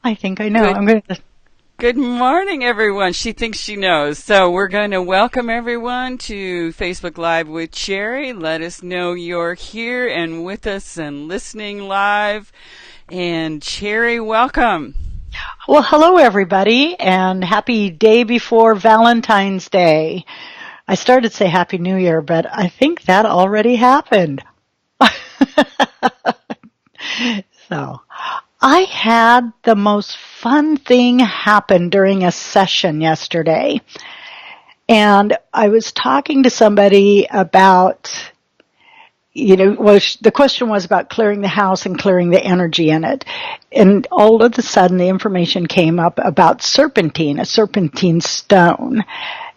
I think I know. Good, I'm going to. good morning, everyone. She thinks she knows. So we're going to welcome everyone to Facebook Live with Cherry. Let us know you're here and with us and listening live. And Cherry, welcome. Well, hello, everybody, and happy day before Valentine's Day. I started to say Happy New Year, but I think that already happened. So, I had the most fun thing happen during a session yesterday. And I was talking to somebody about, the question was about clearing the house and clearing the energy in it. And all of a sudden the information came up about serpentine, a serpentine stone.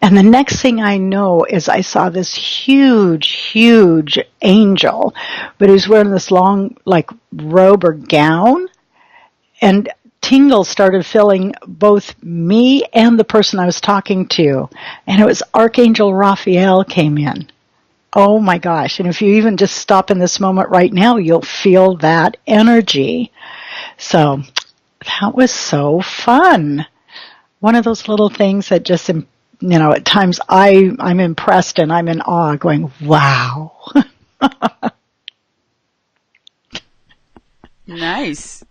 And the next thing I know is I saw this huge, huge angel, but he was wearing this long, robe or gown. And tingles started filling both me and the person I was talking to. And it was Archangel Rafael came in. Oh my gosh. And if you even just stop in this moment right now, you'll feel that energy. So that was so fun. One of those little things that just, at times I'm impressed and I'm in awe going, wow. Nice.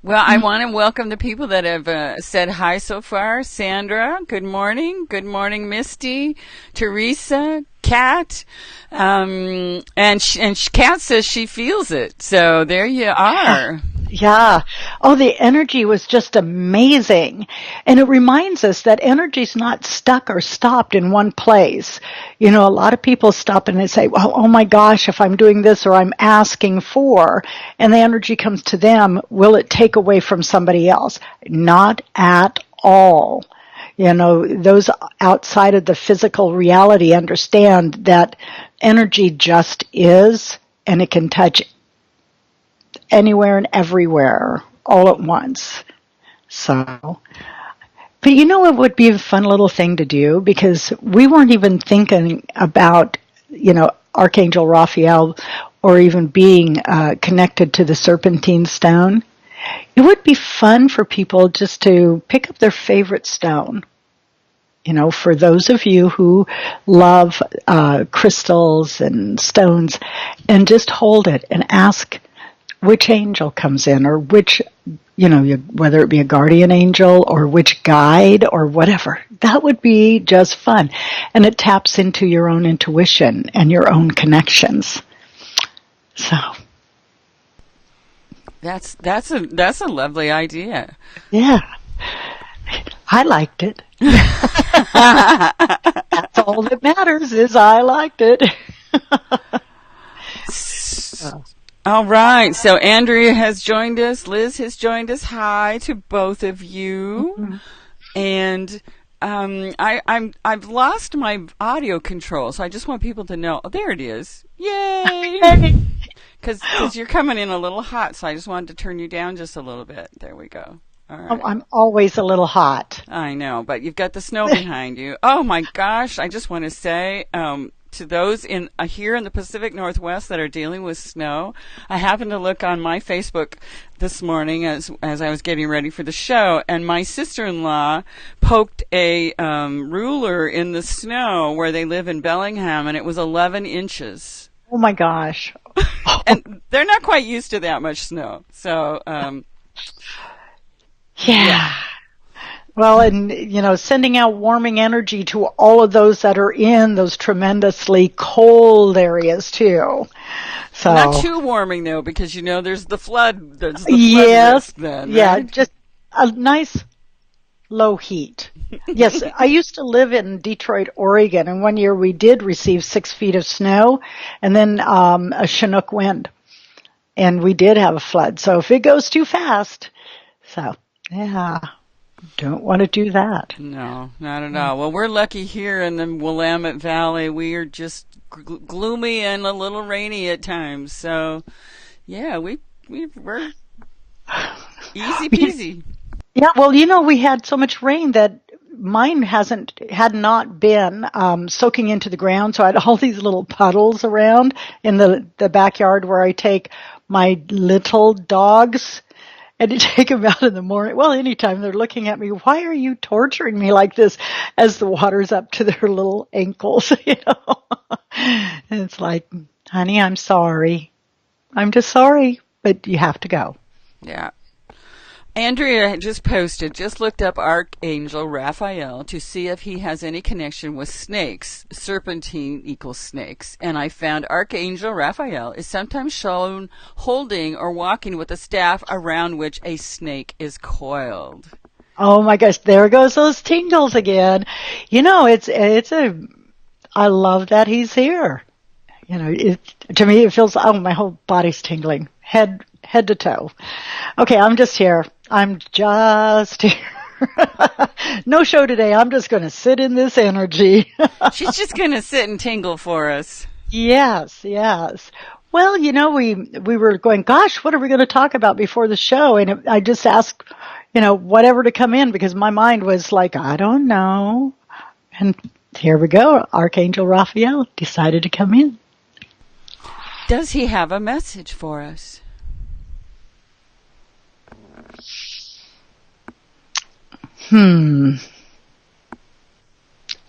Well, I want to welcome the people that have said hi so far. Sandra, good morning. Good morning, Misty, Teresa, Kat, and Kat says she feels it. So there you are. Yeah. Oh, the energy was just amazing. And it reminds us that energy's not stuck or stopped in one place. A lot of people stop and they say, well, oh my gosh, if I'm doing this or I'm asking for, and the energy comes to them, will it take away from somebody else? Not at all. Those outside of the physical reality understand that energy just is, and it can touch anywhere and everywhere all at once. So, but it would be a fun little thing to do because we weren't even thinking about, Archangel Raphael or even being connected to the serpentine stone. It would be fun for people just to pick up their favorite stone. For those of you who love crystals and stones, and just hold it and ask which angel comes in, or which, whether it be a guardian angel or which guide or whatever. That would be just fun. And it taps into your own intuition and your own connections. So. That's a lovely idea. Yeah. I liked it. That's all that matters is I liked it. All right. So Andrea has joined us. Liz has joined us. Hi to both of you. Mm-hmm. And I've lost my audio control, so I just want people to know. Oh, there it is. Yay! Because you're coming in a little hot, so I just wanted to turn you down just a little bit. There we go. All right. Oh, I'm always a little hot. I know, but you've got the snow behind you. Oh my gosh! I just want to say to those here in the Pacific Northwest that are dealing with snow, I happened to look on my Facebook this morning as I was getting ready for the show, and my sister-in-law poked a ruler in the snow where they live in Bellingham, and it was 11 inches. Oh my gosh! And they're not quite used to that much snow, so. Yeah. Well, and, sending out warming energy to all of those that are in those tremendously cold areas, too. So. Not too warming, though, because, there's the flood. There's the flood risk then, yeah, right? Just a nice low heat. Yes, I used to live in Detroit, Oregon, and one year we did receive 6 feet of snow and then a Chinook wind. And we did have a flood. So if it goes too fast, yeah, don't want to do that. No, not at all. Well, we're lucky here in the Willamette Valley. We are just gloomy and a little rainy at times. So, yeah, we're easy peasy. Yeah, well, we had so much rain that mine had not been soaking into the ground, so I had all these little puddles around in the backyard where I take my little dogs and to take them out in the morning. Well, anytime they're looking at me, why are you torturing me like this as the water's up to their little ankles, And it's like, honey, I'm sorry. I'm just sorry, but you have to go. Yeah. Andrea just looked up Archangel Rafael to see if he has any connection with snakes. Serpentine equals snakes. And I found Archangel Rafael is sometimes shown holding or walking with a staff around which a snake is coiled. Oh my gosh, there goes those tingles again. I love that he's here. To me it feels, my whole body's tingling. Head to toe. Okay, I'm just here. No show today. I'm just going to sit in this energy. She's just going to sit and tingle for us. Yes. Well, we were going, gosh, what are we going to talk about before the show? And I just asked, whatever to come in because my mind was like, I don't know. And here we go. Archangel Raphael decided to come in. Does he have a message for us?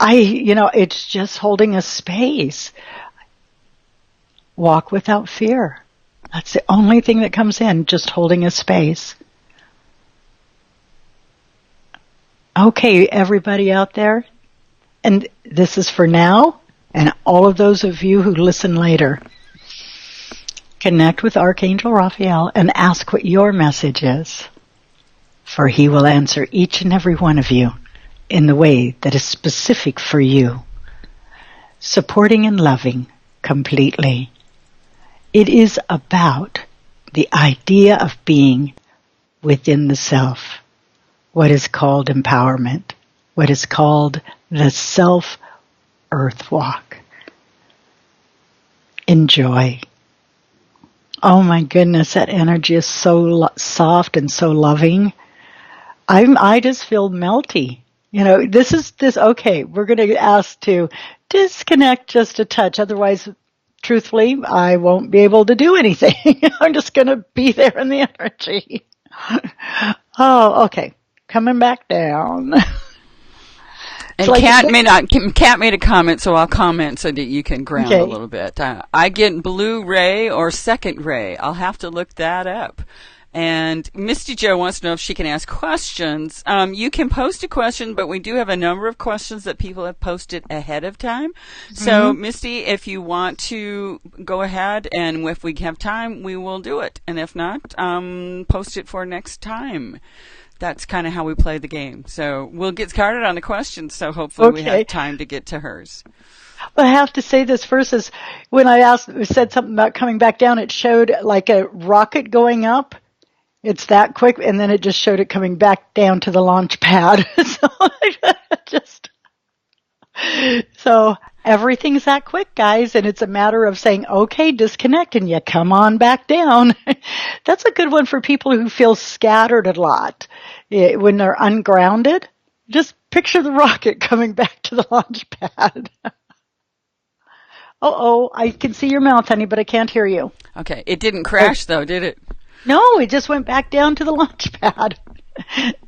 It's just holding a space. Walk without fear. That's the only thing that comes in, just holding a space. Okay, everybody out there, and this is for now, and all of those of you who listen later. Connect with Archangel Raphael and ask what your message is. For he will answer each and every one of you in the way that is specific for you. Supporting and loving completely. It is about the idea of being within the self. What is called empowerment. What is called the self-earth walk. Enjoy. Oh my goodness, that energy is so soft and so loving. I just feel melty. Okay, we're going to ask to disconnect just a touch. Otherwise, truthfully, I won't be able to do anything. I'm just going to be there in the energy. Oh, okay. Coming back down. And Kat made a comment, so I'll comment so that you can ground a little bit. I get blue ray or second ray. I'll have to look that up. And Misty Jo wants to know if she can ask questions. You can post a question, but we do have a number of questions that people have posted ahead of time. So, Misty, if you want to go ahead, and if we have time, we will do it. And if not, post it for next time. That's kind of how we play the game. So we'll get started on the questions, so hopefully we have time to get to hers. Well, I have to say this first is when said something about coming back down, it showed like a rocket going up. It's that quick, and then it just showed it coming back down to the launch pad. So everything's that quick, guys, and it's a matter of saying, okay, disconnect, and you come on back down. That's a good one for people who feel scattered a lot. When they're ungrounded, just picture the rocket coming back to the launch pad. I can see your mouth, honey, but I can't hear you. Okay, it didn't crash, though, did it? No, it just went back down to the launch pad.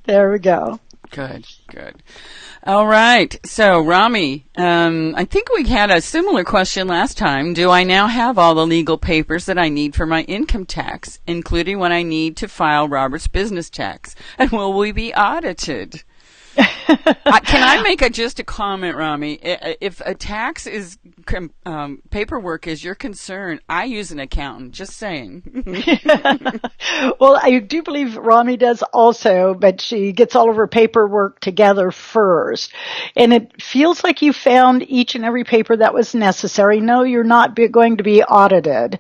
There we go. Good. All right. So, Romy, I think we had a similar question last time. Do I now have all the legal papers that I need for my income tax, including when I need to file Robert's business tax? And will we be audited? Can I make just a comment, Romy? If a tax is paperwork is your concern, I use an accountant. Just saying. Well, I do believe Romy does also, but she gets all of her paperwork together first. And it feels like you found each and every paper that was necessary. No, you're not going to be audited.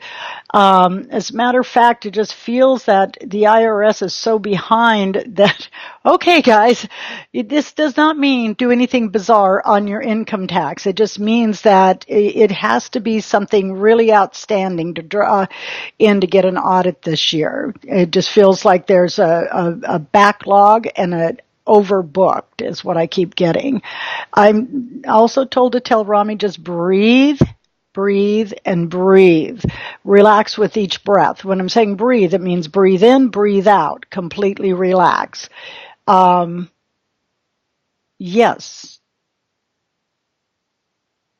As a matter of fact, it just feels that the IRS is so behind that, okay, guys, this does not mean do anything bizarre on your income tax. It just means that it has to be something really outstanding to draw in to get an audit this year. It just feels like there's a backlog and an overbooked is what I keep getting. I'm also told to tell Romy just breathe breathe, and breathe. Relax with each breath. When I'm saying breathe, it means breathe in, breathe out. Completely relax. Yes.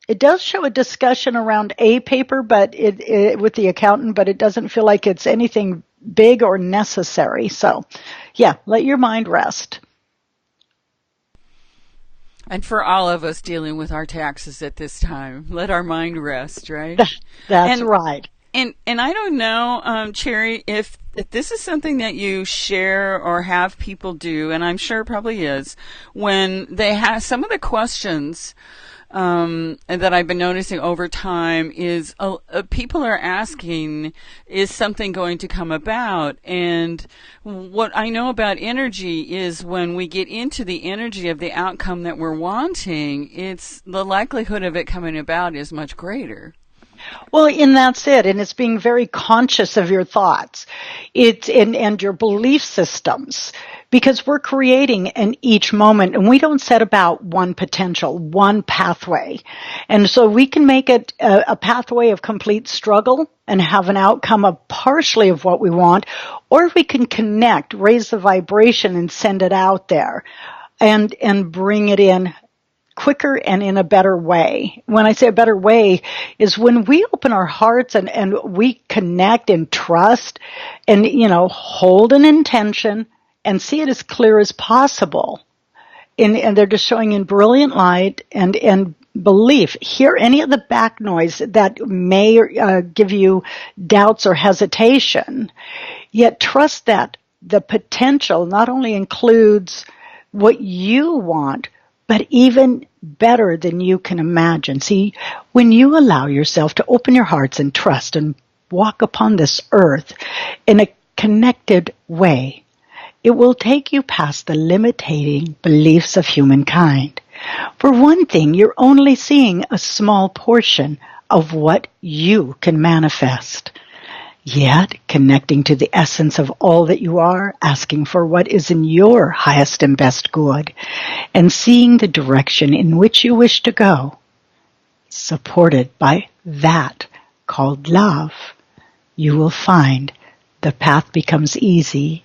It does show a discussion around a paper, but with the accountant, but it doesn't feel like it's anything big or necessary. So, yeah, let your mind rest. And for all of us dealing with our taxes at this time, let our mind rest, right? That's right. And I don't know, Cherry, if this is something that you share or have people do, and I'm sure it probably is, when they have some of the questions that I've been noticing over time is people are asking, is something going to come about? And what I know about energy is when we get into the energy of the outcome that we're wanting, it's the likelihood of it coming about is much greater. Well, and that's it. And it's being very conscious of your thoughts. And your belief systems. Because we're creating in each moment, and we don't set about one potential, one pathway. And so we can make it a pathway of complete struggle and have an outcome of partially of what we want, or we can connect, raise the vibration and send it out there and bring it in quicker and in a better way. When I say a better way is when we open our hearts and we connect and trust and, hold an intention and see it as clear as possible. And they're just showing in brilliant light and belief. Hear any of the back noise that may give you doubts or hesitation, yet trust that the potential not only includes what you want, but even better than you can imagine. See, when you allow yourself to open your hearts and trust and walk upon this earth in a connected way, it will take you past the limiting beliefs of humankind. For one thing, you're only seeing a small portion of what you can manifest. Yet, connecting to the essence of all that you are, asking for what is in your highest and best good, and seeing the direction in which you wish to go, supported by that called love, you will find the path becomes easy,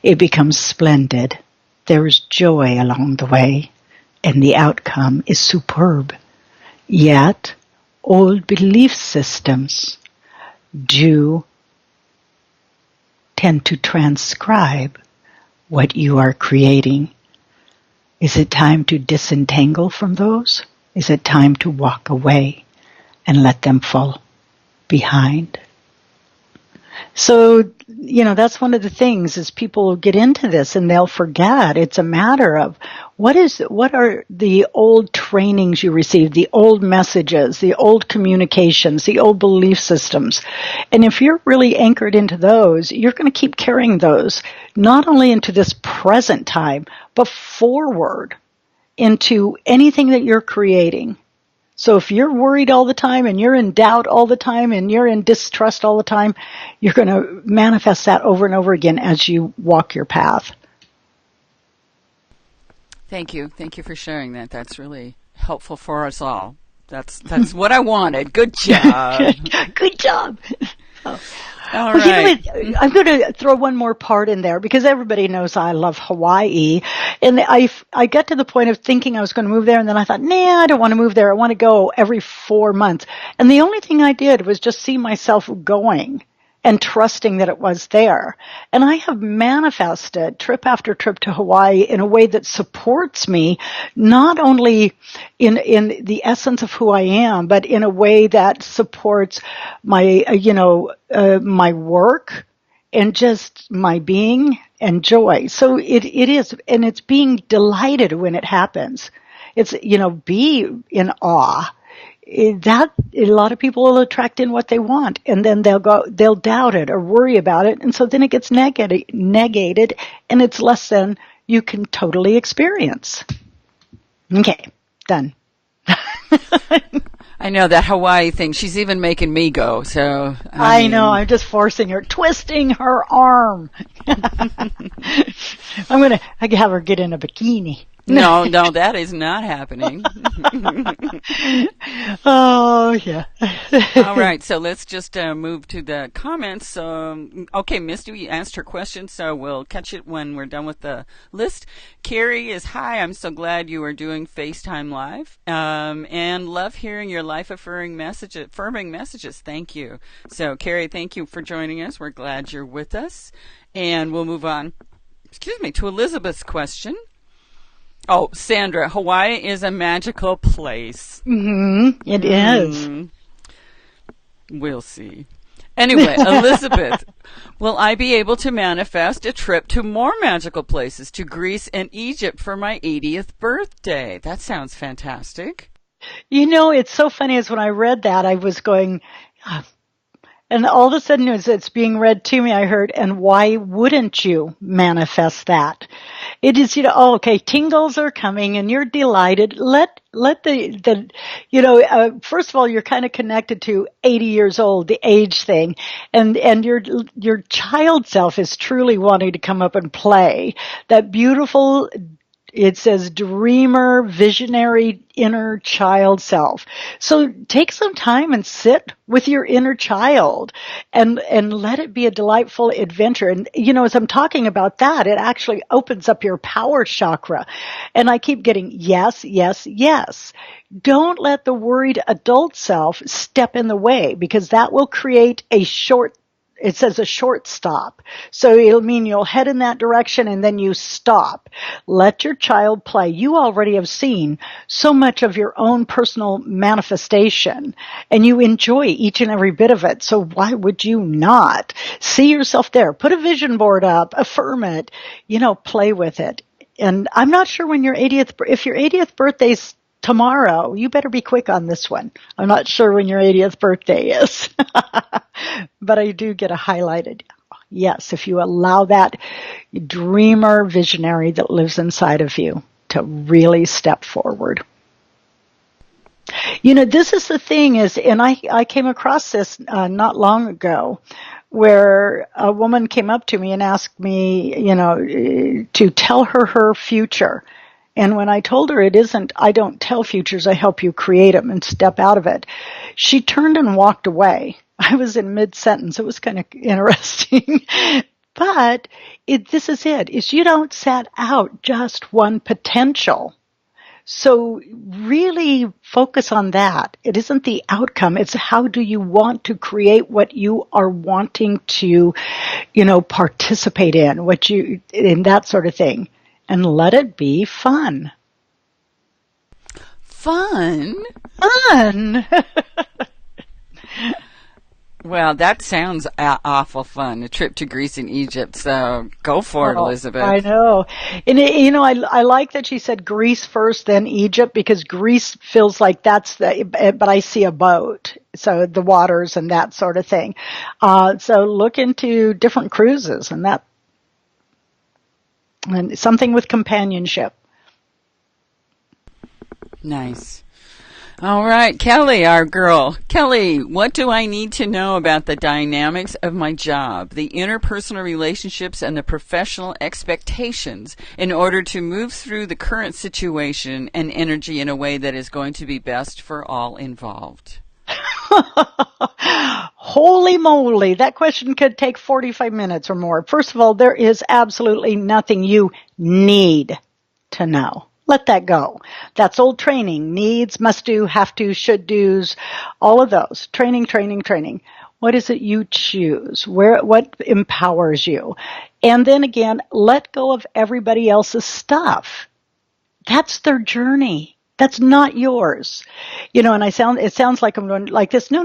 it becomes splendid, there is joy along the way, and the outcome is superb. Yet, old belief systems do tend to transcribe what you are creating. Is it time to disentangle from those? Is it time to walk away and let them fall behind? So, that's one of the things is people get into this and they'll forget. It's a matter of what are the old trainings you received, the old messages, the old communications, the old belief systems. And if you're really anchored into those, you're going to keep carrying those, not only into this present time, but forward into anything that you're creating. So if you're worried all the time and you're in doubt all the time and you're in distrust all the time, you're going to manifest that over and over again as you walk your path. Thank you. Thank you for sharing that. That's really helpful for us all. That's what I wanted. Good job. Good job. Oh. All right. I'm going to throw one more part in there because everybody knows I love Hawaii. And I got to the point of thinking I was going to move there, and then I thought, I don't want to move there. I want to go every 4 months. And the only thing I did was just see myself going and trusting that it was there. And I have manifested trip after trip to Hawaii in a way that supports me, not only in the essence of who I am, but in a way that supports my, my work and just my being and joy. So it is, and it's being delighted when it happens. It's, be in awe. That a lot of people will attract in what they want, and then they'll doubt it or worry about it, and so then it gets negated, and it's less than you can totally experience. Okay, done. I know that Hawaii thing. She's even making me go. So I know. I'm just forcing her, twisting her arm. I'm gonna have her get in a bikini. No, that is not happening. Oh, yeah. All right, so let's just move to the comments. Okay, Misty asked her question, so we'll catch it when we're done with the list. Carrie is, hi, I'm so glad you are doing FaceTime Live, and love hearing your life-affirming messages. Thank you. So, Carrie, thank you for joining us. We're glad you're with us. And we'll move on, to Elizabeth's question. Oh, Sandra, Hawaii is a magical place. It is. We'll see. Anyway, Elizabeth, will I be able to manifest a trip to more magical places, to Greece and Egypt for my 80th birthday? That sounds fantastic. It's so funny as when I read that, I was going, and all of a sudden as it's being read to me, I heard, and why wouldn't you manifest that? It is, okay, tingles are coming and you're delighted. Let first of all, you're kind of connected to 80 years old, the age thing. And your child self is truly wanting to come up and play. That beautiful, it says dreamer, visionary, inner child self. So take some time and sit with your inner child and let it be a delightful adventure. And, as I'm talking about that, it actually opens up your power chakra. And I keep getting yes, yes, yes. Don't let the worried adult self step in the way, because that will create a short stop. So it'll mean you'll head in that direction and then you stop. Let your child play. You already have seen so much of your own personal manifestation and you enjoy each and every bit of it. So why would you not see yourself there? Put a vision board up, affirm it, play with it. And I'm not sure when if your 80th birthday's tomorrow, you better be quick on this one. I'm not sure when your 80th birthday is, but I do get a highlighted yes if you allow that dreamer visionary that lives inside of you to really step forward. This is the thing and I came across this not long ago, where a woman came up to me and asked me, to tell her future. And when I told her I don't tell futures, I help you create them and step out of it, she turned and walked away. I was in mid-sentence. It was kind of interesting. But this is it, you don't set out just one potential. So really focus on that. It isn't the outcome. It's how do you want to create what you are wanting to, participate in, in that sort of thing. And let it be fun. Fun? Fun! Well, that sounds awful fun, a trip to Greece and Egypt. So go for it, Elizabeth. I know. And, I like that she said Greece first, then Egypt, because Greece feels like but I see a boat. So the waters and that sort of thing. So look into different cruises and something with companionship. Nice. All right, Kelly, our girl. Kelly, what do I need to know about the dynamics of my job, the interpersonal relationships, and the professional expectations in order to move through the current situation and energy in a way that is going to be best for all involved? Holy moly, that question could take 45 minutes or more. First of all, there is absolutely nothing you need to know. Let that go. That's old training. Needs, must do, have to, should do's, all of those. Training. What is it you choose? What empowers you? And then again, let go of everybody else's stuff. That's their journey. That's not yours. And it sounds like I'm going like this. No,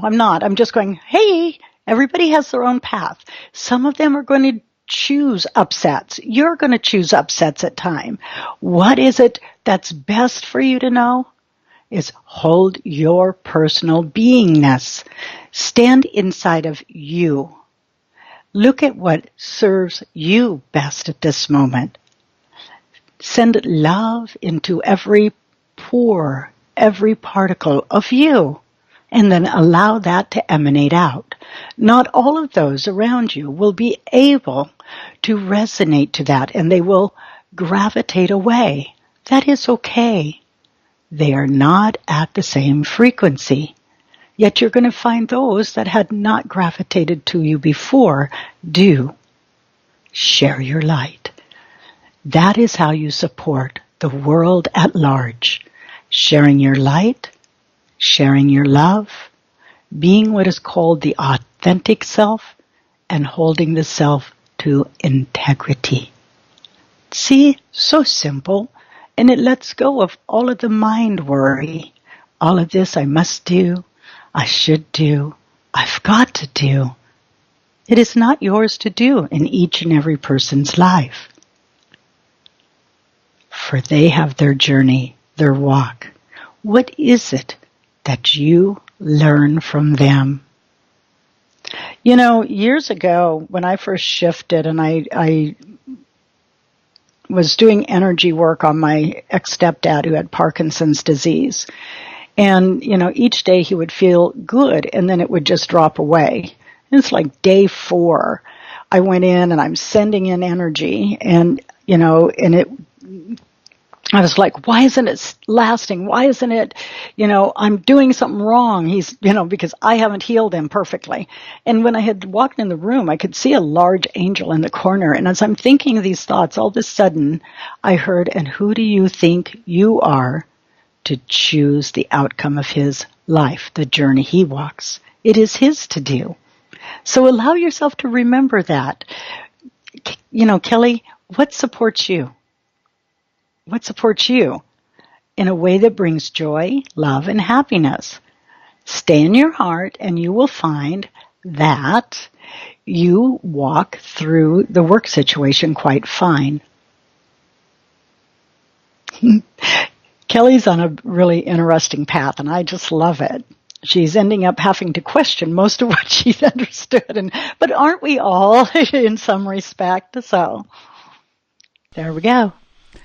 I'm not. I'm just going, hey, everybody has their own path. Some of them are going to choose upsets. You're going to choose upsets at time. What is it that's best for you to know? Is hold your personal beingness. Stand inside of you. Look at what serves you best at this moment. Send love into every pore, every particle of you, and then allow that to emanate out. Not all of those around you will be able to resonate to that, and they will gravitate away. That is okay. They are not at the same frequency. Yet you're going to find those that had not gravitated to you before do. Share your light. That is how you support the world at large. Sharing your light, sharing your love, being what is called the authentic self, and holding the self to integrity. See, so simple, and it lets go of all of the mind worry. All of this I must do, I should do, I've got to do. It is not yours to do in each and every person's life. For they have their journey, their walk. What is it that you learn from them? You know, years ago when I first shifted and I was doing energy work on my ex-stepdad who had Parkinson's disease. And, you know, each day he would feel good and then it would just drop away. And it's like day 4. I went in and I'm sending in energy and, you know, and I was like, why isn't it lasting? Why isn't it, you know, I'm doing something wrong. He's, you know, because I haven't healed him perfectly. And when I had walked in the room, I could see a large angel in the corner. And as I'm thinking these thoughts, all of a sudden I heard, and who do you think you are to choose the outcome of his life, the journey he walks? It is his to do. So allow yourself to remember that. You know, Kelly, what supports you? What supports you in a way that brings joy, love, and happiness? Stay in your heart and you will find that you walk through the work situation quite fine. Kelly's on a really interesting path and I just love it. She's ending up having to question most of what she's understood, but aren't we all in some respect? So there we go.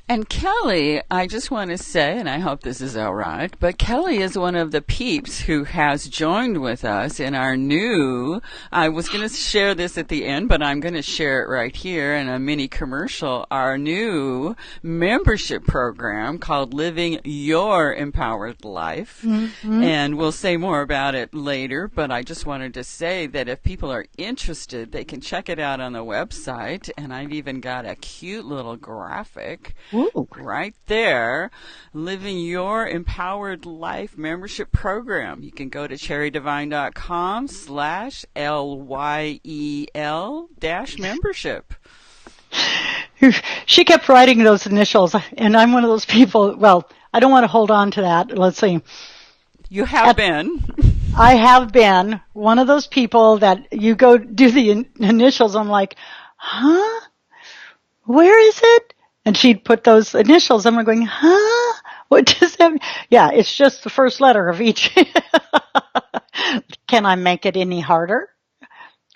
And Kelly, I just want to say, and I hope this is all right, but Kelly is one of the peeps who has joined with us in our new, I was going to share this at the end, but I'm going to share it right here in a mini commercial, our new membership program called Living Your Empowered Life. Mm-hmm. And we'll say more about it later, but I just wanted to say that if people are interested, they can check it out on the website, and I've even got a cute little graphic. Ooh. Right there, Living Your Empowered Life membership program. You can go to cherrydivine.com/LYEL-membership. She kept writing those initials, and I'm one of those people, well, I don't want to hold on to that. Let's see. You have been. I have been one of those people that you go do the initials. I'm like, huh? Where is it? And she'd put those initials, and we're going, huh? What does that mean? Yeah, it's just the first letter of each. Can I make it any harder?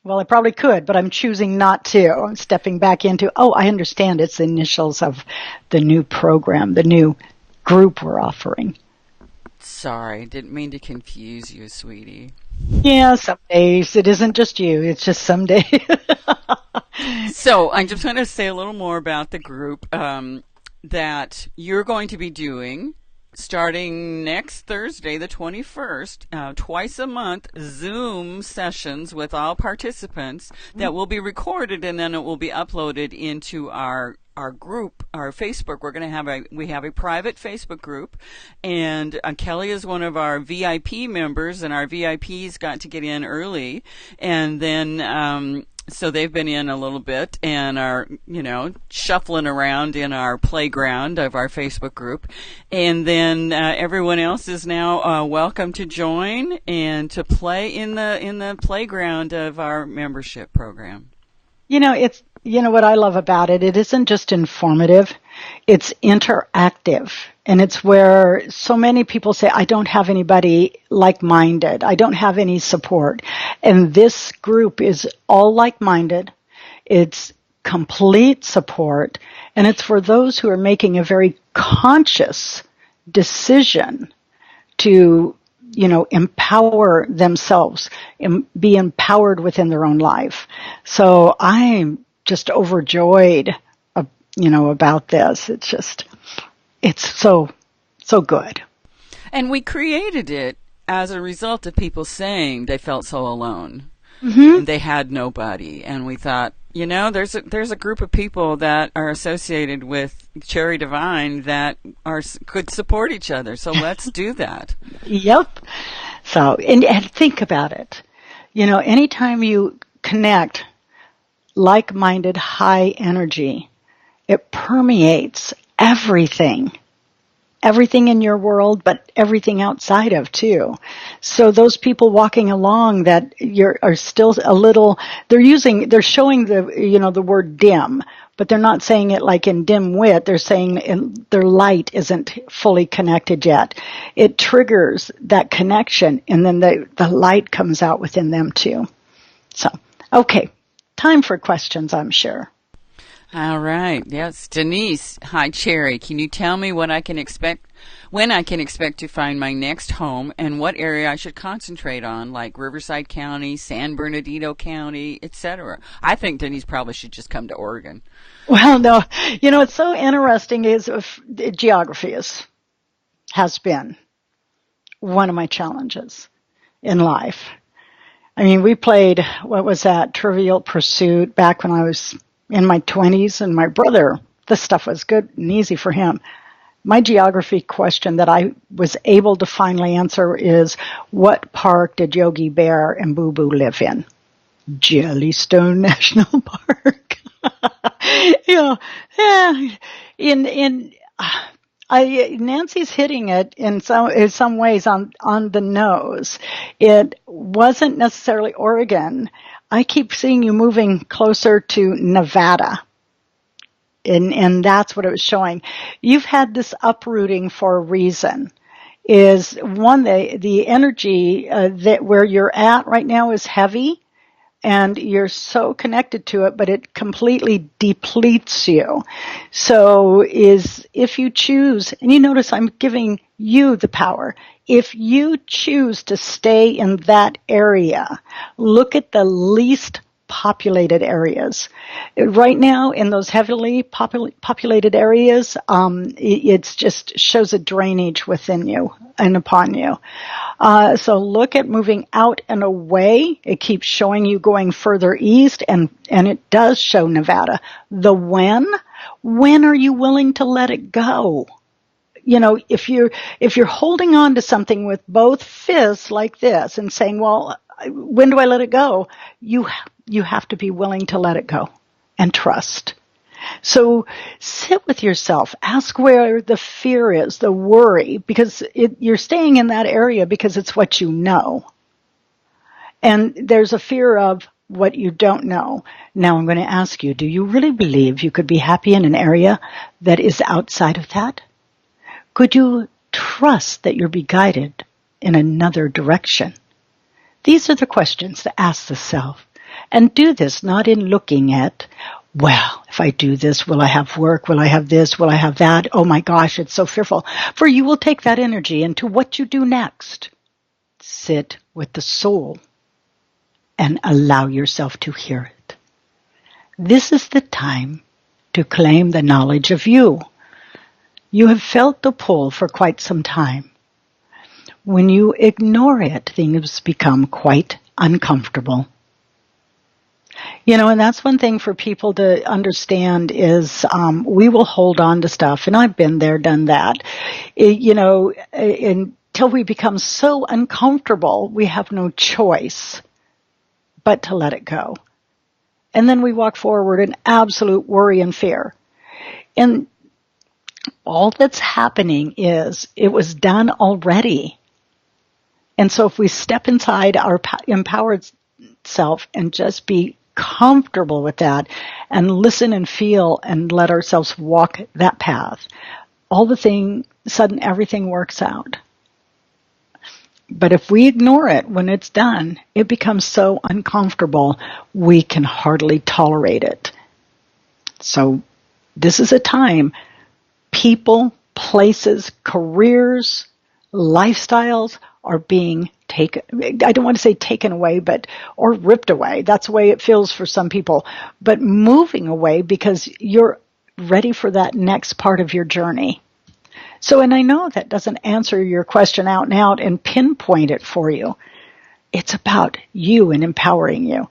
Well, I probably could, but I'm choosing not to. I'm stepping back into, I understand it's the initials of the new program, the new group we're offering. Sorry, didn't mean to confuse you, sweetie. Yeah, some days. It isn't just you. It's just some days. So I'm just going to say a little more about the group that you're going to be doing starting next Thursday, the 21st, twice a month, Zoom sessions with all participants that will be recorded and then it will be uploaded into our group, our Facebook. We have a private Facebook group, and Kelly is one of our VIP members, and our VIPs got to get in early, and then so they've been in a little bit and are, shuffling around in our playground of our Facebook group. And then everyone else is now welcome to join and to play in the playground of our membership program. It's what I love about it. It isn't just informative. It's interactive. And it's where so many people say, I don't have anybody like-minded. I don't have any support. And this group is all like-minded. It's complete support. And it's for those who are making a very conscious decision to, empower themselves and be empowered within their own life. So I'm just overjoyed about this. It's so good. And we created it as a result of people saying they felt so alone. Mm-hmm. And they had nobody. And we thought, there's a group of people that are associated with Cherry Divine that could support each other. So let's do that. Yep. So, and think about it. Anytime you connect like-minded high energy, it permeates everything in your world, but everything outside of too. So those people walking along that are still a little, they're showing the word dim, but they're not saying it like in dim wit. They're saying their light isn't fully connected yet. It triggers that connection, and then the light comes out within them too. So, okay, time for questions, I'm sure. All right. Yes, Denise. Hi, Cherry. Can you tell me when I can expect to find my next home and what area I should concentrate on, like Riverside County, San Bernardino County, etc.? I think Denise probably should just come to Oregon. Well, no. What's so interesting is geography has been one of my challenges in life. I mean, we played, what was that, Trivial Pursuit back when I was in my 20s, and my brother, this stuff was good and easy for him. My geography question that I was able to finally answer is, what park did Yogi Bear and Boo Boo live in? Jellystone National Park. Nancy's hitting it in some ways on the nose. It wasn't necessarily Oregon. I keep seeing you moving closer to Nevada. And that's what it was showing. You've had this uprooting for a reason. Is one, the energy that where you're at right now is heavy, and you're so connected to it, but it completely depletes you. So if you choose, and you notice I'm giving you the power, if you choose to stay in that area, look at the least populated areas. Right now, in those heavily populated areas, it just shows a drainage within you and upon you. So look at moving out and away. It keeps showing you going further east, and it does show Nevada. The when are you willing to let it go? If you're holding on to something with both fists like this and saying, well, when do I let it go? You have to be willing to let it go and trust. So sit with yourself. Ask where the fear is, the worry, because you're staying in that area because it's what you know. And there's a fear of what you don't know. Now I'm going to ask you, do you really believe you could be happy in an area that is outside of that? Could you trust that you'll be guided in another direction? These are the questions to ask the self. And do this not in looking at, well, if I do this, will I have work? Will I have this? Will I have that? Oh my gosh, it's so fearful. For you will take that energy into what you do next. Sit with the soul and allow yourself to hear it. This is the time to claim the knowledge of you. You have felt the pull for quite some time. When you ignore it, things become quite uncomfortable. And that's one thing for people to understand is we will hold on to stuff, and I've been there, done that. Until we become so uncomfortable, we have no choice but to let it go. And then we walk forward in absolute worry and fear. And all that's happening is it was done already. And so if we step inside our empowered self and just be comfortable with that and listen and feel and let ourselves walk that path, sudden everything works out. But if we ignore it when it's done, it becomes so uncomfortable we can hardly tolerate it. So this is a time people, places, careers, lifestyles are being taken, I don't want to say taken away, or ripped away. That's the way it feels for some people. But moving away because you're ready for that next part of your journey. So, and I know that doesn't answer your question out and out and pinpoint it for you. It's about you and empowering you.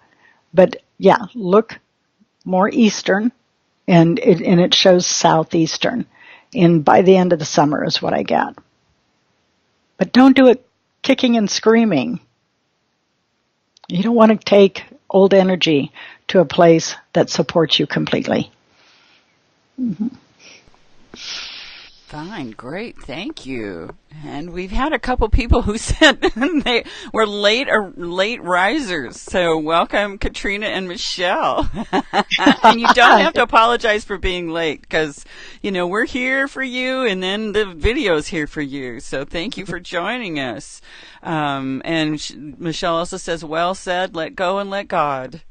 But yeah, look more eastern, and it shows southeastern. And by the end of the summer is what I get. But don't do it kicking and screaming. You don't want to take old energy to a place that supports you completely. Mm-hmm. Fine, great, thank you. And we've had a couple people who said they were late risers. So welcome, Katrina and Michelle. And you don't have to apologize for being late, because we're here for you, and then the video's here for you. So thank you for joining us. And Michelle also says, "Well said. Let go and let God."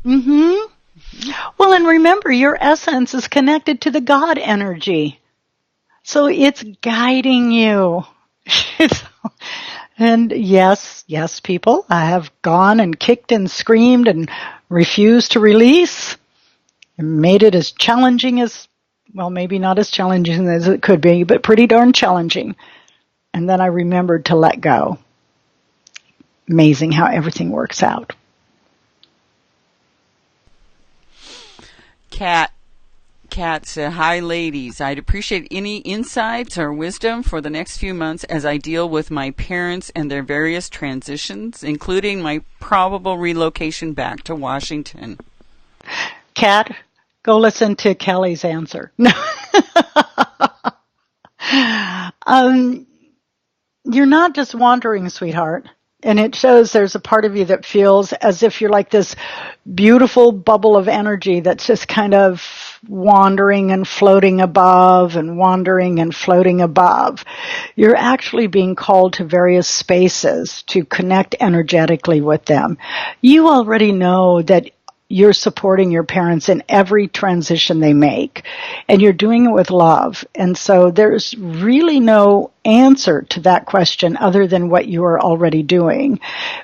Mm-hmm. Well, and remember, your essence is connected to the God energy. So it's guiding you. And yes, people, I have gone and kicked and screamed and refused to release and made it as challenging as, well, maybe not as challenging as it could be, but pretty darn challenging. And then I remembered to let go. Amazing how everything works out. Kat said, "Hi, ladies. I'd appreciate any insights or wisdom for the next few months as I deal with my parents and their various transitions, including my probable relocation back to Washington." Kat, go listen to Kelly's answer. You're not just wandering, sweetheart. And it shows there's a part of you that feels as if you're like this beautiful bubble of energy that's just kind of wandering and floating above and wandering and floating above. You're actually being called to various spaces to connect energetically with them. You already know that you're supporting your parents in every transition they make, and you're doing it with love. And so there's really no answer to that question other than what you are already doing.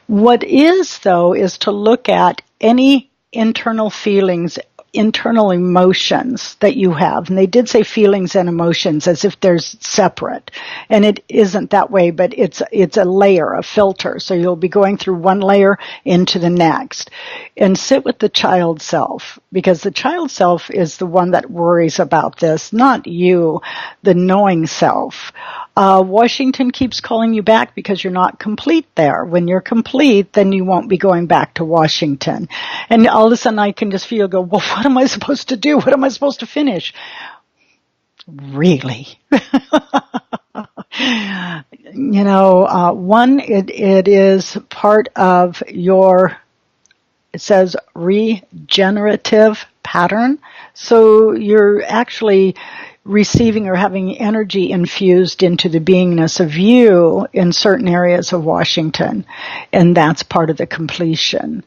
What is, though, is to look at any internal feelings, internal emotions that you have. And they did say feelings and emotions as if they're separate. And it isn't that way, but it's a layer, a filter. So you'll be going through one layer into the next. And sit with the child self, because the child self is the one that worries about this, not you, the knowing self. Washington keeps calling you back because you're not complete there. When you're complete, then you won't be going back to Washington. And all of a sudden I can just feel, well, what am I supposed to do? What am I supposed to finish? Really? One, it is part of your, it says regenerative pattern. So you're actually receiving or having energy infused into the beingness of you in certain areas of Washington. And that's part of the completion.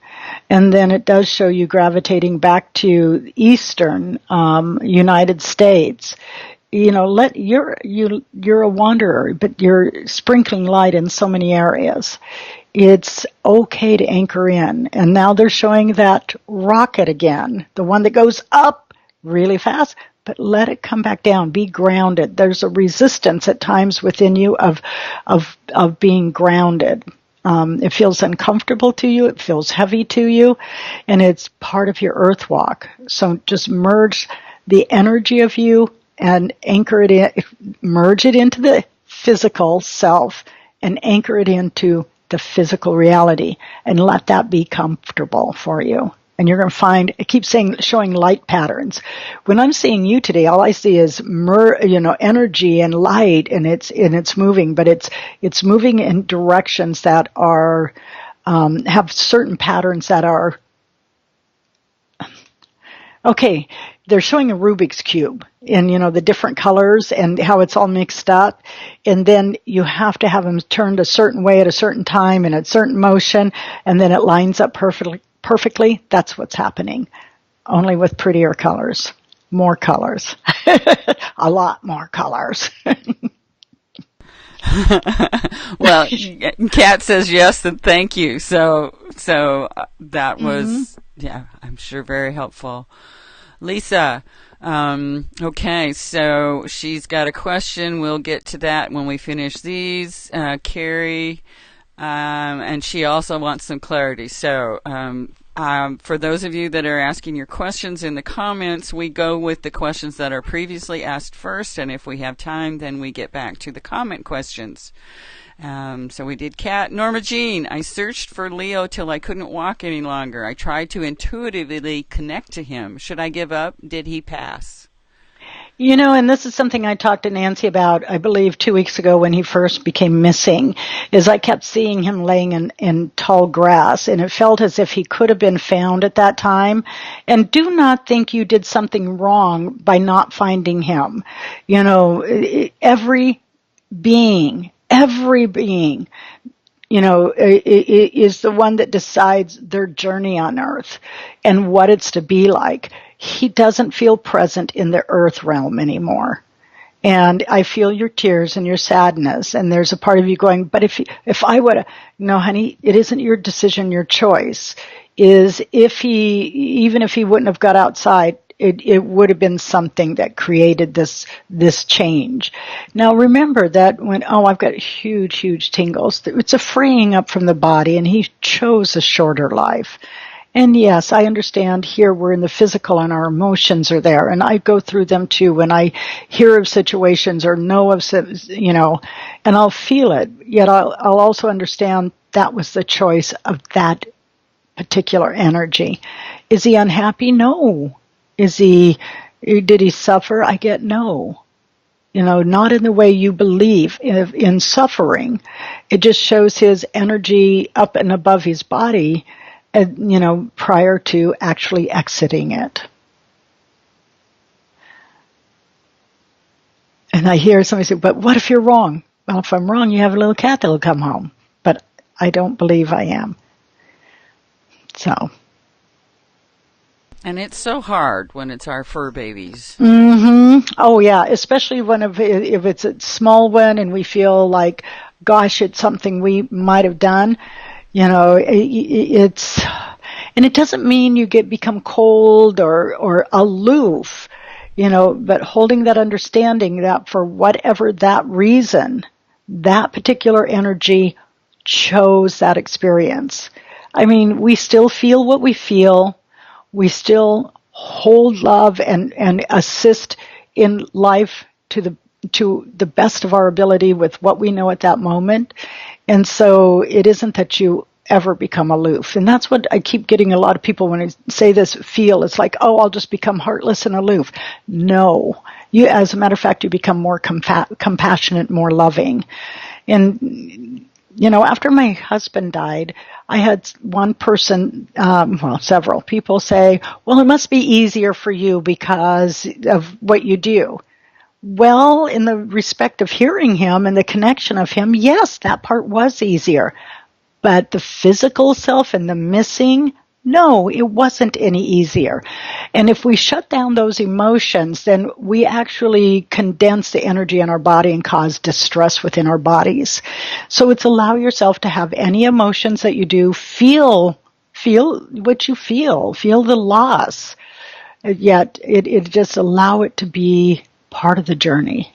And then it does show you gravitating back to eastern United States. You're a wanderer, but you're sprinkling light in so many areas. It's okay to anchor in. And now they're showing that rocket again, the one that goes up really fast, but let it come back down. Be grounded. There's a resistance at times within you of being grounded. It feels uncomfortable to you. It feels heavy to you, and it's part of your earth walk. So just merge the energy of you and anchor it in, merge it into the physical self and anchor it into the physical reality, and let that be comfortable for you. And you're going to find, it keeps showing light patterns. When I'm seeing you today, all I see is energy and light, and it's moving, but it's moving in directions that are have certain patterns that are okay. They're showing a Rubik's Cube in, the different colors and how it's all mixed up. And then you have to have them turned a certain way at a certain time and a certain motion, and then it lines up perfectly. That's what's happening, only with prettier colors, more colors, a lot more colors. Well, Kat says yes and thank you. So that was, yeah, I'm sure very helpful. Lisa, Okay, so she's got a question. We'll get to that when we finish these. Carrie, and she also wants some clarity. So, for those of you that are asking your questions in the comments, we go with the questions that are previously asked first, and if we have time, then we get back to the comment questions. So we did Kat. Norma Jean, I searched for Leo till I couldn't walk any longer. I tried to intuitively connect to him. Should I give up? Did he pass? And this is something I talked to Nancy about, I believe, 2 weeks ago when he first became missing, is I kept seeing him laying in tall grass, and it felt as if he could have been found at that time. And do not think you did something wrong by not finding him. Every being, is the one that decides their journey on Earth and what it's to be like. He doesn't feel present in the Earth realm anymore. And I feel your tears and your sadness. And there's a part of you going, but if I would have, no, honey, it isn't your decision, your choice. Even if he wouldn't have got outside, it would have been something that created this change. Now remember that I've got huge tingles. It's a freeing up from the body, and he chose a shorter life. And yes, I understand here we're in the physical and our emotions are there. And I go through them too when I hear of situations or know of, and I'll feel it. Yet I'll also understand that was the choice of that particular energy. Is he unhappy? No. Did he suffer? I get no. Not in the way you believe in suffering. It just shows his energy up and above his body, prior to actually exiting it. And I hear somebody say, but what if you're wrong? Well, if I'm wrong, you have a little cat that'll come home. But I don't believe I am. So. And it's so hard when it's our fur babies. Mm-hmm. Oh, yeah. Especially if it's a small one and we feel like, gosh, it's something we might have done. And it doesn't mean you become cold or aloof, but holding that understanding that for whatever that reason, that particular energy chose that experience. I mean, we still feel what we feel. We still hold love and assist in life to the best of our ability with what we know at that moment. And so it isn't that you ever become aloof. And that's what I keep getting a lot of people when I say this feel. It's like, oh, I'll just become heartless and aloof. No. As a matter of fact, you become more compassionate, more loving. And, after my husband died, I had one person, several people say, well, it must be easier for you because of what you do. Well, in the respect of hearing him and the connection of him, yes, that part was easier. But the physical self and the missing, no, it wasn't any easier. And if we shut down those emotions, then we actually condense the energy in our body and cause distress within our bodies. So it's allow yourself to have any emotions that you do, feel what you feel the loss. Yet it just allow it to be part of the journey.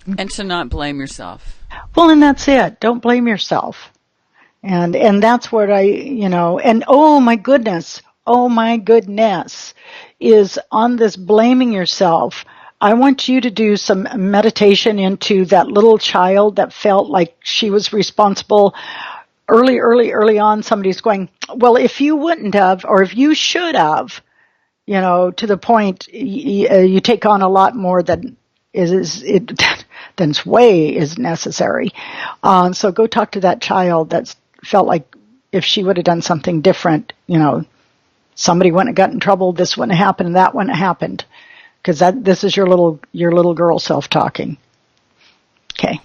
And to not blame yourself. Well, and that's it. Don't blame yourself. And that's what and oh my goodness, is on this blaming yourself. I want you to do some meditation into that little child that felt like she was responsible. Early on, somebody's going, well, if you wouldn't have, or if you should have, to the point you take on a lot more than than's way is necessary. So go talk to that child that felt like if she would have done something different, somebody wouldn't have got in trouble, this wouldn't have happened, that wouldn't have happened. Because this is your little girl self talking. Okay.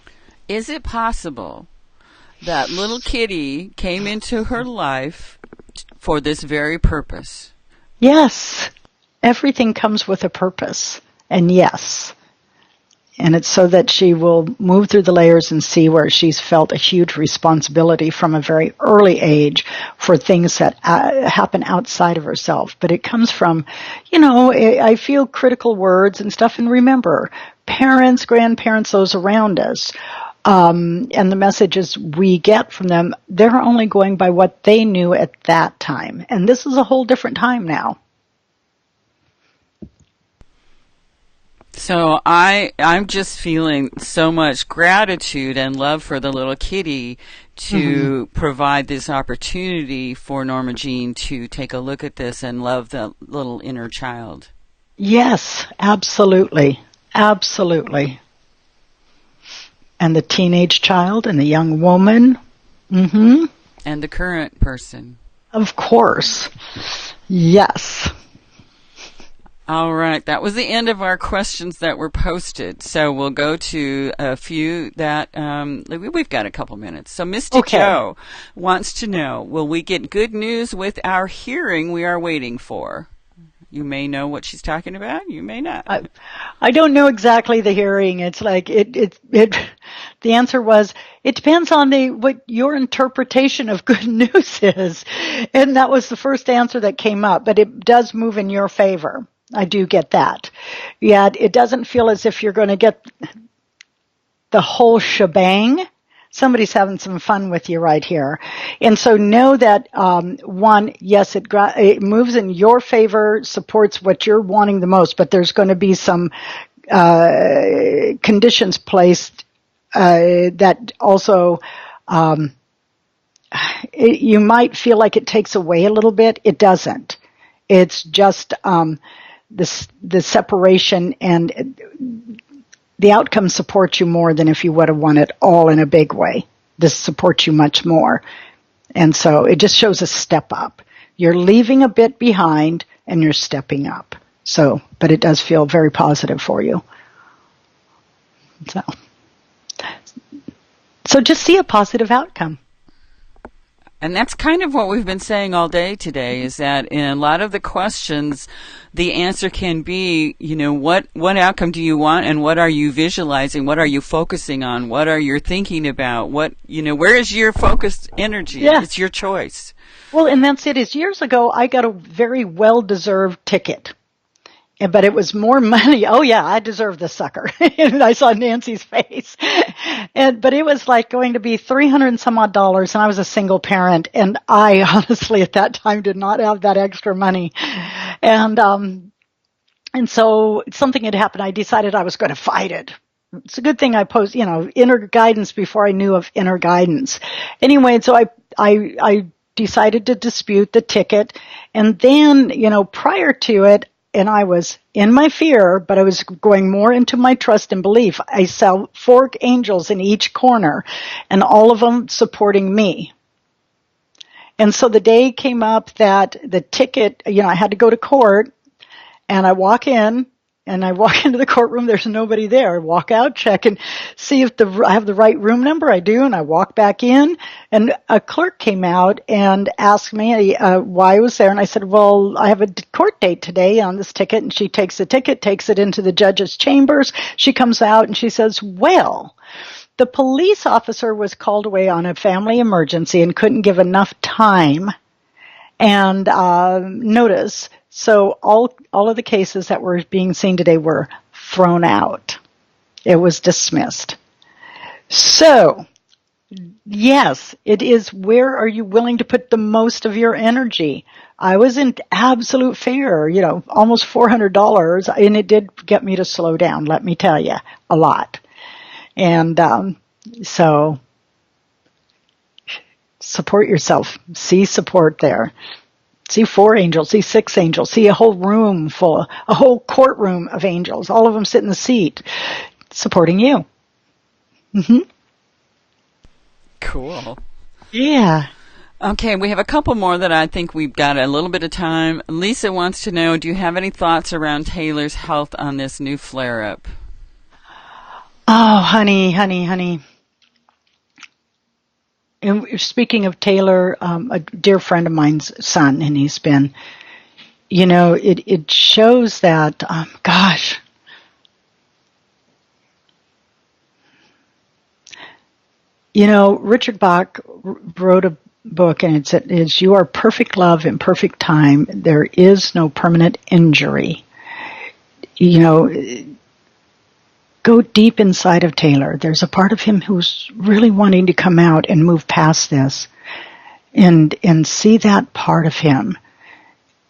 Is it possible that little kitty came into her life for this very purpose? Yes. Everything comes with a purpose. And yes. And it's so that she will move through the layers and see where she's felt a huge responsibility from a very early age for things that happen outside of herself. But it comes from, I feel critical words and stuff. And remember, parents, grandparents, those around us, and the messages we get from them, they're only going by what they knew at that time. And this is a whole different time now. So I'm just feeling so much gratitude and love for the little kitty to provide this opportunity for Norma Jean to take a look at this and love the little inner child. Yes, absolutely. Absolutely. And the teenage child and the young woman. Mm-hmm. And the current person. Of course. Yes. All right. That was the end of our questions that were posted. So we'll go to a few that we've got a couple minutes. So Misty Joe wants to know, will we get good news with our hearing we are waiting for? You may know what she's talking about. You may not. I don't know exactly the hearing. It's like the answer was, it depends on what your interpretation of good news is. And that was the first answer that came up, but it does move in your favor. I do get that. Yet it doesn't feel as if you're going to get the whole shebang. Somebody's having some fun with you right here. And so know that, one, yes, it moves in your favor, supports what you're wanting the most, but there's going to be some conditions placed that also you might feel like it takes away a little bit. It doesn't. It's just the separation, and the outcome supports you more than if you would have won it all in a big way. This supports you much more. And so it just shows a step up. You're leaving a bit behind and you're stepping up. So, but it does feel very positive for you. So just see a positive outcome. And that's kind of what we've been saying all day today, is that in a lot of the questions, the answer can be, what outcome do you want, and what are you visualizing? What are you focusing on? What are you thinking about? Where is your focused energy? Yeah. It's your choice. Well, and that's it. Years ago, I got a very well-deserved ticket. But it was more money. Oh yeah, I deserve this sucker. And I saw Nancy's face. But it was like going to be $300 and some odd, and I was a single parent, and I honestly at that time did not have that extra money. And so something had happened. I decided I was going to fight it. It's a good thing I posed, inner guidance before I knew of inner guidance. Anyway, so I decided to dispute the ticket. And then, prior to it, and I was in my fear, but I was going more into my trust and belief. I saw 4 angels in each corner, and all of them supporting me. And so the day came up that the ticket, I had to go to court, and I walk in, and I walk into the courtroom, there's nobody there. I walk out, check, and see if I have the right room number. I do, and I walk back in, and a clerk came out and asked me why I was there, and I said, well, I have a court date today on this ticket, and she takes the ticket, takes it into the judge's chambers. She comes out, and she says, well, the police officer was called away on a family emergency and couldn't give enough time and notice. So all of the cases that were being seen today were thrown out. It was dismissed. So, yes, it is, where are you willing to put the most of your energy? I was in absolute fear, almost $400, and it did get me to slow down, let me tell you, a lot. And so support yourself. See support there. See 4 angels, see 6 angels, see a whole room full, a whole courtroom of angels, all of them sit in the seat, supporting you. Mm-hmm. Cool. Yeah. Okay, we have a couple more that I think we've got a little bit of time. Lisa wants to know, do you have any thoughts around Taylor's health on this new flare-up? Oh, honey. And speaking of Taylor, a dear friend of mine's son, and he's been, it shows that, Richard Bach wrote a book, and it's You Are Perfect Love in Perfect Time. There is no permanent injury. Go deep inside of Taylor. There's a part of him who's really wanting to come out and move past this and see that part of him.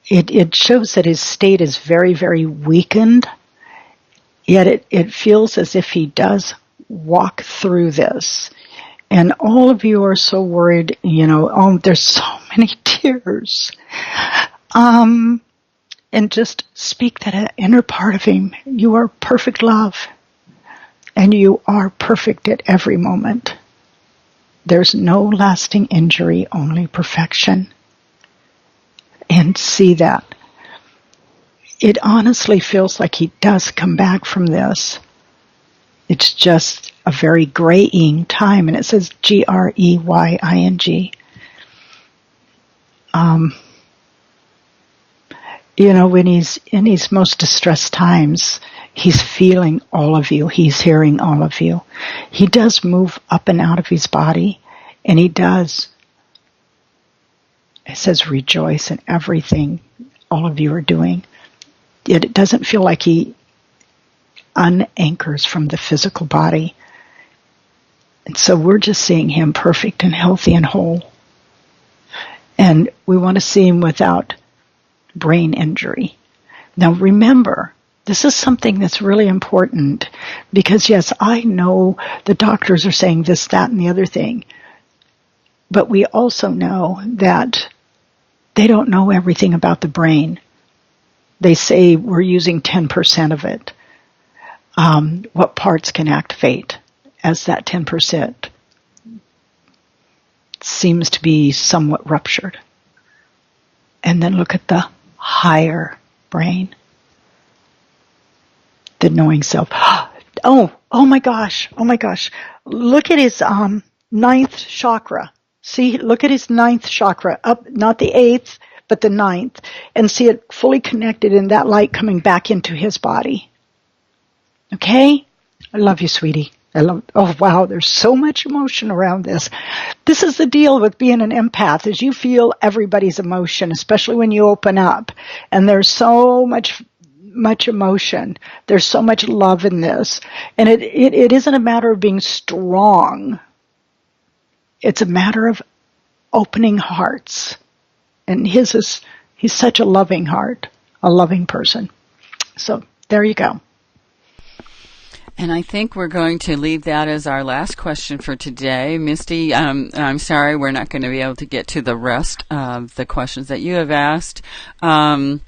It shows that his state is very, very weakened, yet it feels as if he does walk through this. And all of you are so worried, there's so many tears. And just speak that inner part of him. You are perfect love. And you are perfect at every moment. There's no lasting injury, only perfection. And see that. It honestly feels like he does come back from this. It's just a very graying time, and it says Greying. When he's in his most distressed times, he's feeling all of you. He's hearing all of you. He does move up and out of his body, and he does. It says rejoice in everything all of you are doing. Yet it doesn't feel like he unanchors from the physical body. And so we're just seeing him perfect and healthy and whole. And we want to see him without brain injury. Now remember, this is something that's really important because, yes, I know the doctors are saying this, that, and the other thing. But we also know that they don't know everything about the brain. They say we're using 10% of it. What parts can activate as that 10% seems to be somewhat ruptured. And then look at the higher brain. The knowing self. Oh my gosh. Look at his ninth chakra. See, look at his ninth chakra. Up, not the eighth, but the ninth. And see it fully connected in that light coming back into his body. Okay? I love you, sweetie. Oh wow, there's so much emotion around this. This is the deal with being an empath, is you feel everybody's emotion, especially when you open up. And there's so much emotion. There's so much love in this. And it isn't a matter of being strong. It's a matter of opening hearts. And he's such a loving heart, a loving person. So there you go. And I think we're going to leave that as our last question for today. Misty, I'm sorry we're not going to be able to get to the rest of the questions that you have asked. Seems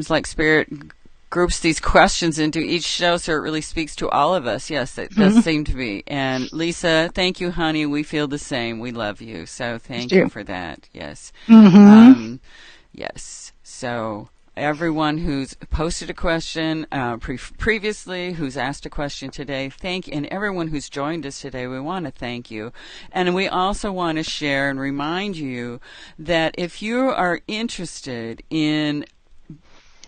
like Spirit groups these questions into each show, so it really speaks to all of us. Yes, it does seem to be. And Lisa, thank you, honey. We feel the same. We love you. So thank you for that. Yes. Yes. So everyone who's posted a question previously, who's asked a question today, and everyone who's joined us today, we want to thank you. And we also want to share and remind you that if you are interested in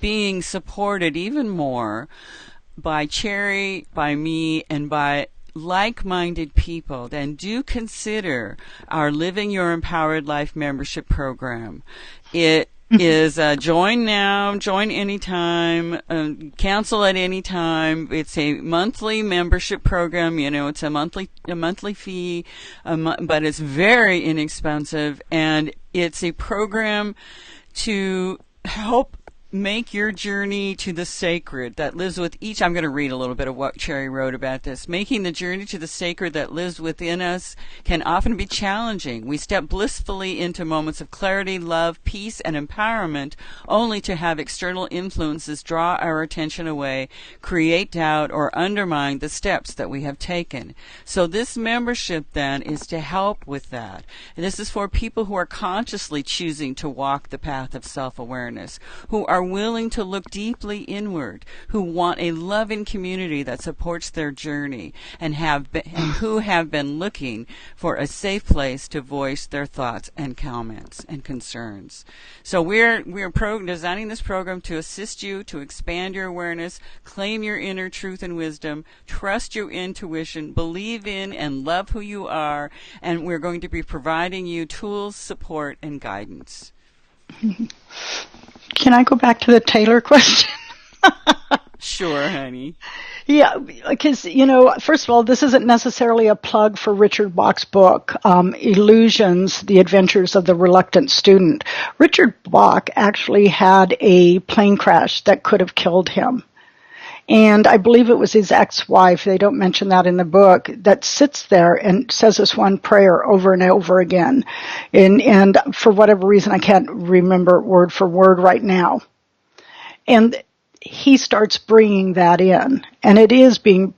being supported even more by Cherry, by me, and by like-minded people, then do consider our Living Your Empowered Life membership program. It is join now, join anytime, cancel at any time. It's a monthly membership program. It's a monthly fee, but it's very inexpensive, and it's a program to help make your journey to the sacred that lives with each. I'm going to read a little bit of what Cherry wrote about this. Making the journey to the sacred that lives within us can often be challenging. We step blissfully into moments of clarity, love, peace, and empowerment, only to have external influences draw our attention away, create doubt, or undermine the steps that we have taken. So this membership then is to help with that. And this is for people who are consciously choosing to walk the path of self-awareness, who are are willing to look deeply inward, who want a loving community that supports their journey, and who have been looking for a safe place to voice their thoughts and comments and concerns. So we're designing this program to assist you to expand your awareness, claim your inner truth and wisdom, trust your intuition, believe in and love who you are, and we're going to be providing you tools, support, and guidance. Can I go back to the Taylor question? Sure, honey. Yeah, because, first of all, this isn't necessarily a plug for Richard Bach's book, Illusions, The Adventures of the Reluctant Student. Richard Bach actually had a plane crash that could have killed him. And I believe it was his ex-wife, they don't mention that in the book, that sits there and says this one prayer over and over again. And for whatever reason, I can't remember word for word right now. And he starts bringing that in. And it is being,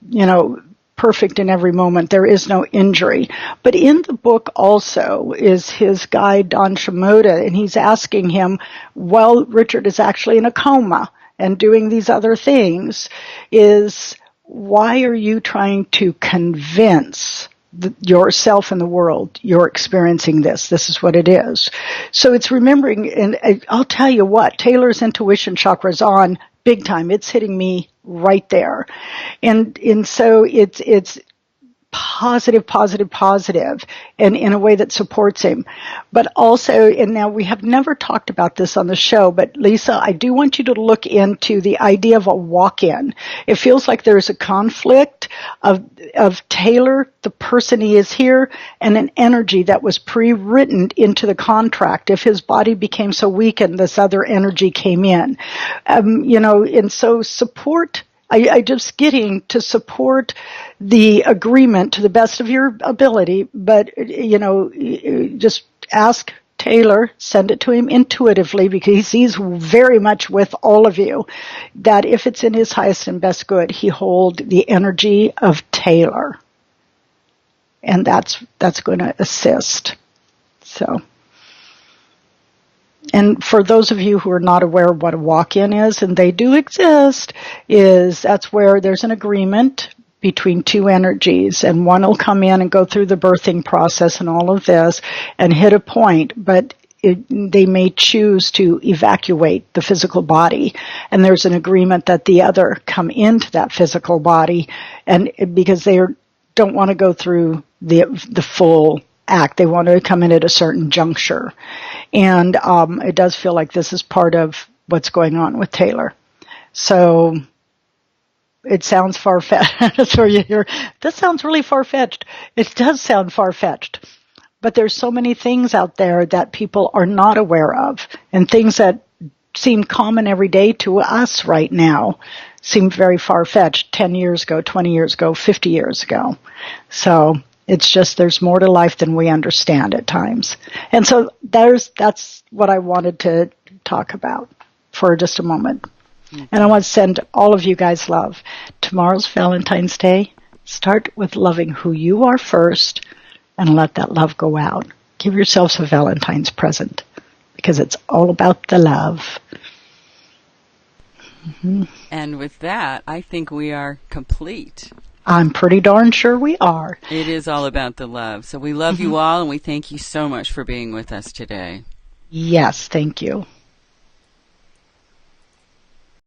perfect in every moment. There is no injury. But in the book also is his guide, Don Shimoda, and he's asking him, well, Richard is actually in a coma and doing these other things, is why are you trying to convince yourself and the world you're experiencing this? This is what it is. So it's remembering, and I'll tell you what, Taylor's intuition chakra is on big time. It's hitting me right there. And so it's positive, and in a way that supports him. But also, and now we have never talked about this on the show, but Lisa, I do want you to look into the idea of a walk-in. It feels like there's a conflict of Taylor, the person he is here, and an energy that was pre-written into the contract. If his body became so weakened, this other energy came in. And so support, I just getting to support the agreement to the best of your ability, but, just ask Taylor, send it to him intuitively, because he's very much with all of you, that if it's in his highest and best good, he hold the energy of Taylor. And that's going to assist. So. And for those of you who are not aware of what a walk-in is, and they do exist, that's where there's an agreement between two energies, and one will come in and go through the birthing process and all of this and hit a point, but they may choose to evacuate the physical body, and there's an agreement that the other come into that physical body, and because they don't want to go through the full act. They want to come in at a certain juncture. And it does feel like this is part of what's going on with Taylor. So it sounds far-fetched. That's where you hear, this sounds really far-fetched. It does sound far-fetched. But there's so many things out there that people are not aware of, and things that seem common every day to us right now seem very far-fetched 10 years ago, 20 years ago, 50 years ago. So it's just there's more to life than we understand at times. And so that's what I wanted to talk about for just a moment. Mm-hmm. And I want to send all of you guys love. Tomorrow's Valentine's Day. Start with loving who you are first and let that love go out. Give yourselves a Valentine's present because it's all about the love. Mm-hmm. And with that, I think we are complete. I'm pretty darn sure we are. It is all about the love. So we love you all, and we thank you so much for being with us today. Yes, thank you.